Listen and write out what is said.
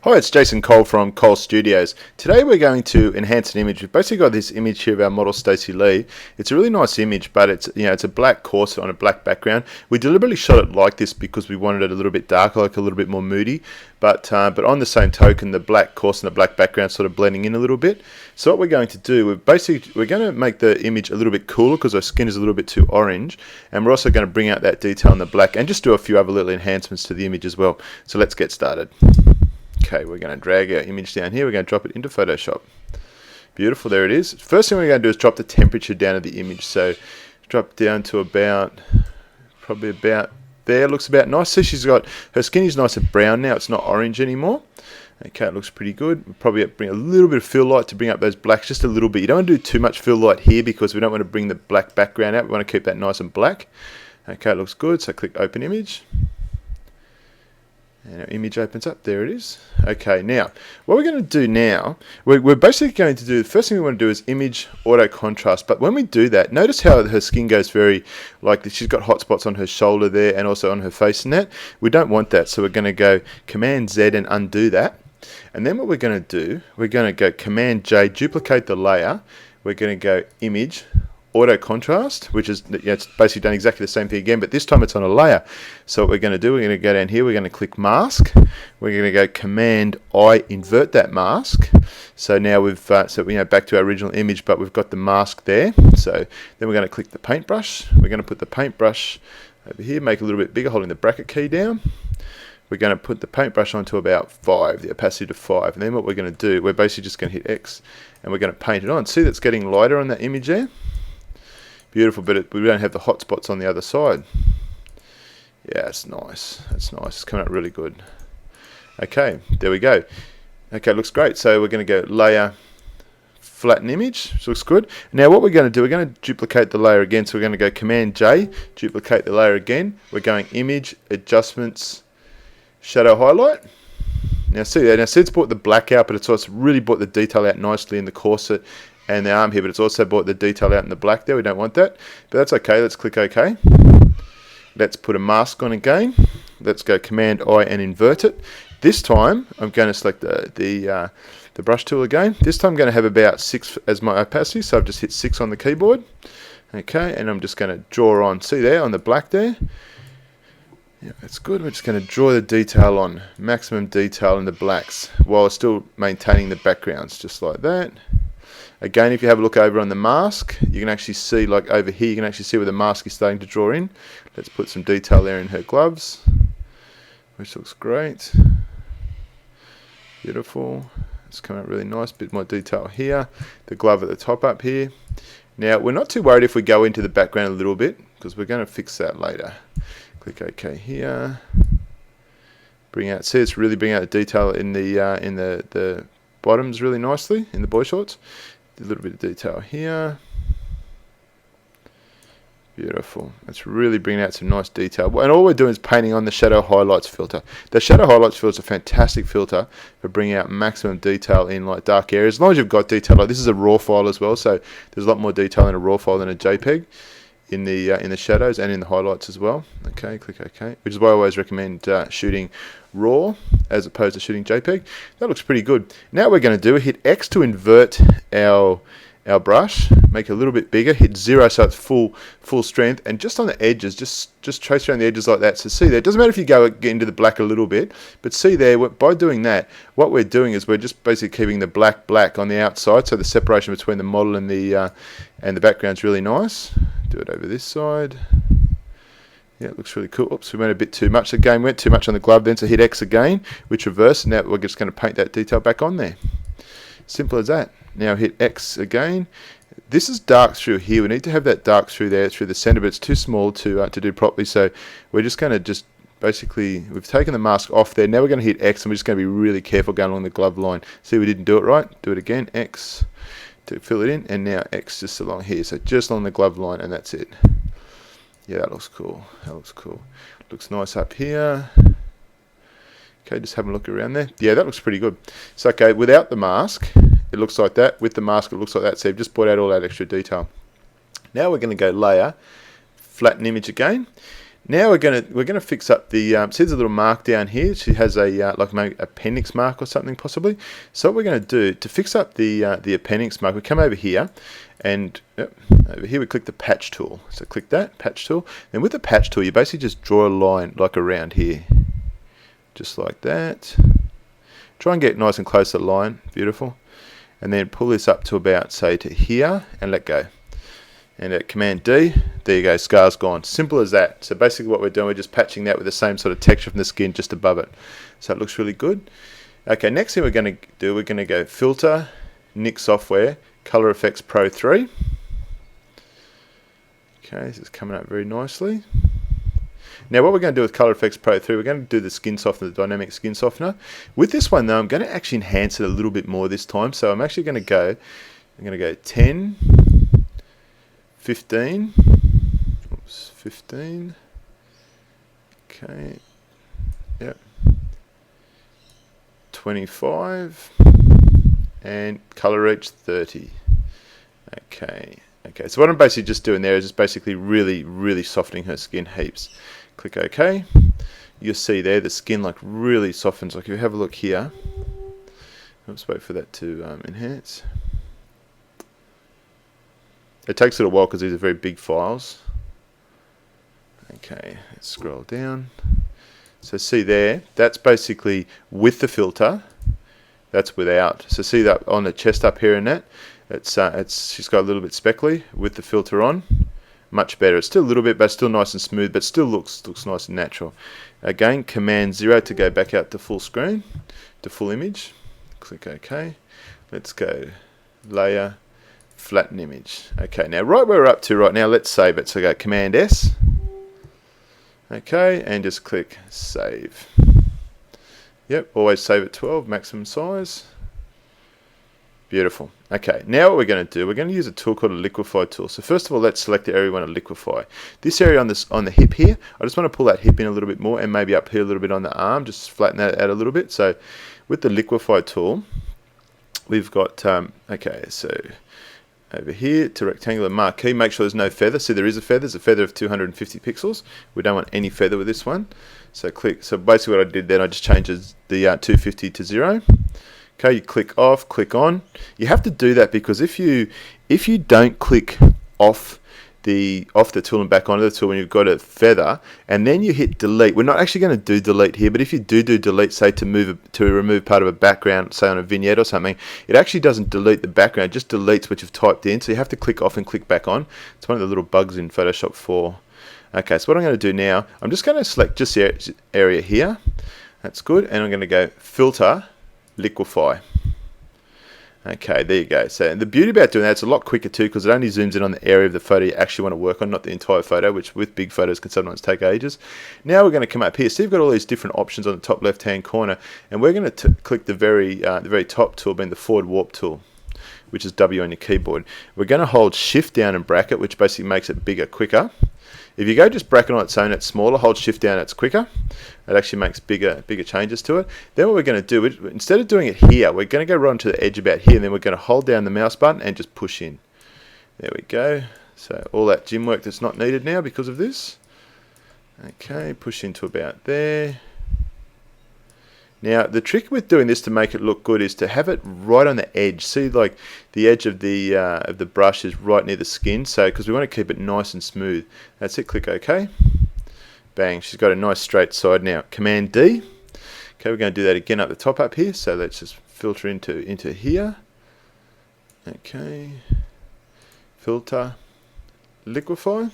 Hi, it's Jason Cole from Cole Studios. Today we're going to enhance an image. We've basically got this image here of our model Stacey Lee. It's a really nice image, but it's a black corset on a black background. We deliberately shot it like this because we wanted it a little bit darker, like a little bit more moody. But on the same token, the black corset and the black background sort of blending in a little bit. So what we're going to do, we're going to make the image a little bit cooler because our skin is a little bit too orange, and we're also going to bring out that detail in the black and just do a few other little enhancements to the image as well. So let's get started. Okay, we're going to drag our image down here. We're going to drop it into Photoshop. Beautiful, there it is. First thing we're going to do is drop the temperature down of the image. So drop down to probably about there. Looks about nice. See, her skin is nice and brown now. It's not orange anymore. Okay, it looks pretty good. We'll probably bring a little bit of fill light to bring up those blacks just a little bit. You don't want to do too much fill light here because we don't want to bring the black background out. We want to keep that nice and black. Okay, it looks good. So click Open Image. And our image opens up. There it is. Okay, now, what we're going to do now, we're basically going to do, the first thing we want to do is image auto contrast. But when we do that, notice how her skin goes very, like she's got hot spots on her shoulder there and also on her face and that. We don't want that, so we're going to go Command Z and undo that. And then what we're going to do, we're going to go Command J, duplicate the layer. We're going to go Image auto contrast, which is, it's basically done exactly the same thing again, but this time it's on a layer. So what we're going to do, we're going to go down here, we're going to click mask, we're going to go Command I, invert that mask. So now we've back to our original image, but we've got the mask there. So then we're going to click the paintbrush. We're going to put the paintbrush over here, make it a little bit bigger, holding the bracket key down. We're going to put the paintbrush onto about 5, the opacity to 5, and then what we're going to do, we're basically just going to hit X and we're going to paint it on. See, that's getting lighter on that image there. Beautiful, but we don't have the hot spots on the other side. Yeah, it's nice. That's nice. It's coming out really good. Okay, there we go. Okay, looks great. So we're going to go Layer, Flatten Image, which looks good. Now what we're going to do, we're going to duplicate the layer again. So we're going to go Command J, duplicate the layer again. We're going Image, Adjustments, Shadow Highlight. Now see there, it's brought the black out, but it's also really brought the detail out nicely in the corset and the arm here, but it's also brought the detail out in the black there. We don't want that, but that's okay. Let's click OK. Let's put a mask on again. Let's go Command I and invert it. This time I'm going to select the brush tool again. This time I'm going to have about 6 as my opacity, so I've just hit 6 on the keyboard. Okay, and I'm just going to draw on. See there on the black there? Yeah, that's good. We're just going to draw the detail on, maximum detail in the blacks, while still maintaining the backgrounds, just like that. Again, if you have a look over on the mask, you can actually see, like over here, you can actually see where the mask is starting to draw in. Let's put some detail there in her gloves, which looks great. Beautiful. It's come out really nice. Bit more detail here. The glove at the top up here. Now, we're not too worried if we go into the background a little bit, because we're going to fix that later. Click OK here. Bring out, see, it's really bringing out the detail in the bottoms really nicely in the boy shorts. A little bit of detail here. Beautiful. It's really bringing out some nice detail. And all we're doing is painting on the Shadow Highlights filter. The Shadow Highlights filter is a fantastic filter for bringing out maximum detail in like dark areas. As long as you've got detail, like this is a RAW file as well, so there's a lot more detail in a RAW file than a JPEG in the shadows and in the highlights as well. Okay, click OK, which is why I always recommend shooting RAW as opposed to shooting JPEG. That looks pretty good. Now what we're going to do, hit X to invert our brush, make it a little bit bigger, hit 0 so it's full strength, and just on the edges, just trace around the edges like that. So see there, it doesn't matter if you get into the black a little bit, but see there, by doing that, what we're doing is we're just basically keeping the black on the outside, so the separation between the model and the background's really nice. Do it over this side. Yeah, it looks really cool. Oops, we went a bit too much. Again, went too much on the glove then, so hit X again, which reverse, and now we're just going to paint that detail back on there. Simple as that. Now hit X again. This is dark through here. We need to have that dark through there, through the center, but it's too small to do properly, so we're just going to basically, we've taken the mask off there. Now we're going to hit X, and we're just going to be really careful going along the glove line. See, we didn't do it right. Do it again, X to fill it in, and now X just along here, so just along the glove line, and that's it. Yeah, that looks cool. That looks cool. Looks nice up here. Okay, just having a look around there. Yeah, that looks pretty good. So okay, without the mask, it looks like that. With the mask, it looks like that. So you've just brought out all that extra detail. Now we're going to go Layer, Flatten Image again. Now we're gonna fix up the see there's a little mark down here. She has a like maybe appendix mark or something possibly. So what we're going to do to fix up the appendix mark, we come over here, and over here we click the patch tool. So click that patch tool. And with the patch tool, you basically just draw a line like around here, just like that. Try and get nice and close to the line. Beautiful. And then pull this up to about, say, to here, and let go. And at Command D, there you go, scar's gone. Simple as that. So basically what we're doing, we're just patching that with the same sort of texture from the skin just above it. So it looks really good. Okay, next thing we're going to do, we're going to go Filter, Nik Software, Color Efex Pro3. Okay, this is coming up very nicely. Now what we're going to do with Color Efex Pro3, we're going to do the skin softener, the dynamic skin softener. With this one though, I'm going to actually enhance it a little bit more this time. So I'm actually going to go 10, 15, oops, 15, okay, yep, 25, and color reach 30. Okay, so what I'm basically just doing there is just basically really softening her skin heaps. Click OK. You'll see there the skin like really softens. Like if you have a look here, let's wait for that to enhance. It takes a little while because these are very big files. Okay, let's scroll down. So see there, that's basically with the filter. That's without. So see that on the chest up here and that, she's got a little bit speckly with the filter on. Much better. It's still a little bit, but still nice and smooth, but still looks nice and natural. Again, Command 0 to go back out to full screen, to full image. Click OK. Let's go Layer, Flatten Image. Okay, now right where we're up to right now, let's save it. So go Command S. Okay, and just click Save. Yep, always save at 12, maximum size. Beautiful. Okay, now what we're going to do, we're going to use a tool called a Liquify tool. So first of all, let's select the area we want to liquify. This area on the hip here, I just want to pull that hip in a little bit more, and maybe up here a little bit on the arm, just flatten that out a little bit. So with the Liquify tool, we've got, okay, so over here to rectangular marquee, make sure there's no feather. See, there is a feather. There's a feather of 250 pixels. We don't want any feather with this one. So click. So basically what I did then, I just changed the 250 to 0. Okay, you click off, click on. You have to do that because if you don't click off the tool and back onto the tool when you've got a feather, and then you hit delete. We're not actually going to do delete here, but if you do delete, say to remove part of a background, say on a vignette or something, it actually doesn't delete the background, it just deletes what you've typed in. So you have to click off and click back on. It's one of the little bugs in Photoshop 4. Okay, so what I'm going to do now, I'm just going to select just the area here. That's good, and I'm going to go Filter, Liquify. Okay, there you go. So the beauty about doing that, it's a lot quicker too because it only zooms in on the area of the photo you actually want to work on, not the entire photo, which with big photos can sometimes take ages. Now we're going to come up here. So you've got all these different options on the top left-hand corner, and we're going to click the very top tool, being the forward warp tool, which is W on your keyboard. We're going to hold Shift down and bracket, which basically makes it bigger, quicker. If you go just bracket on its own, it's smaller. Hold Shift down, it's quicker. It actually makes bigger changes to it. Then what we're going to do, instead of doing it here, we're going to go right onto the edge about here, and then we're going to hold down the mouse button and just push in. There we go. So all that gym work that's not needed now because of this. Okay, push into about there. Now the trick with doing this to make it look good is to have it right on the edge. See, like the edge of the brush is right near the skin, so because we want to keep it nice and smooth. That's it. Click OK. Bang, she's got a nice straight side now. Command D. Okay, we're going to do that again up the top up here. So let's just filter into here. Okay. Filter, Liquify.